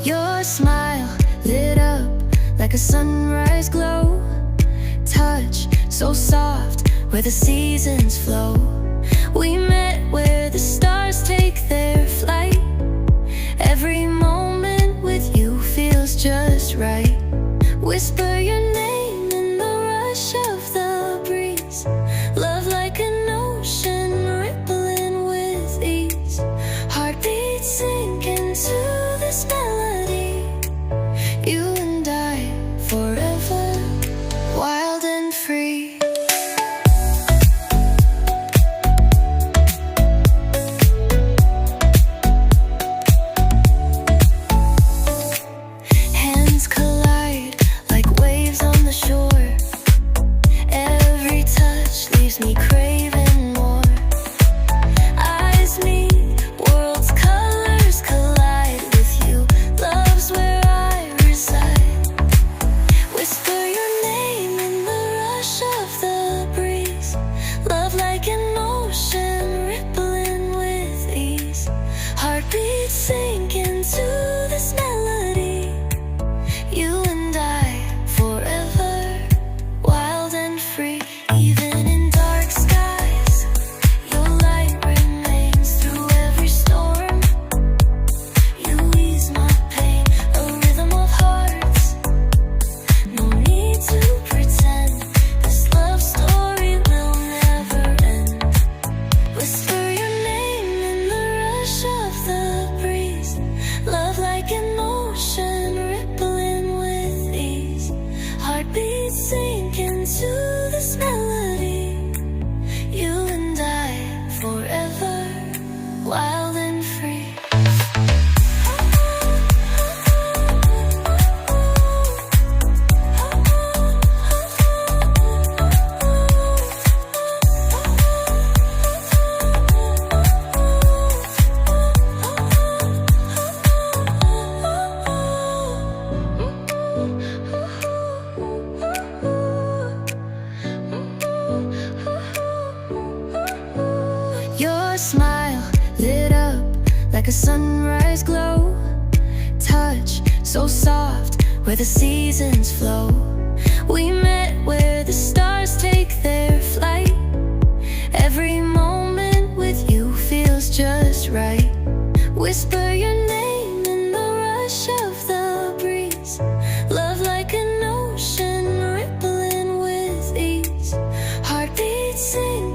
Your smile lit up like a sunrise glow. Touch so soft where the seasons flow. We met where the stars take their flight. Every moment with you feels just right. Whisper your name in the rush of the breeze. Love like an ocean rippling with ease. Heartbeats sink into this melody. You and I forever, wild and free. Hands collide like waves on the shore. Every touch leaves me craving more. Eyes meet, worlds' colors collide with you. Love's where I reside. Whisper your name in the rush of the breeze. Love like an ocean rippling with ease. Heartbeats sink into this melody. You and I forever, wild and free. Even in dark skies, your light remains through every storm. You ease my pain, a rhythm of hearts. No need to pretend, this love story will never end. Whisper your name in the rush of the breeze. Love like an ocean rippling with ease. Heartbeats sink into this melody. You and I forever, wild and free. Your smile lit up like a sunrise glow. Touch so soft where the seasons flow. We met where the stars take their flight. Every moment with you feels just right. Whisper your name in the rush of the breeze. Love like an ocean rippling with ease. Heartbeats sing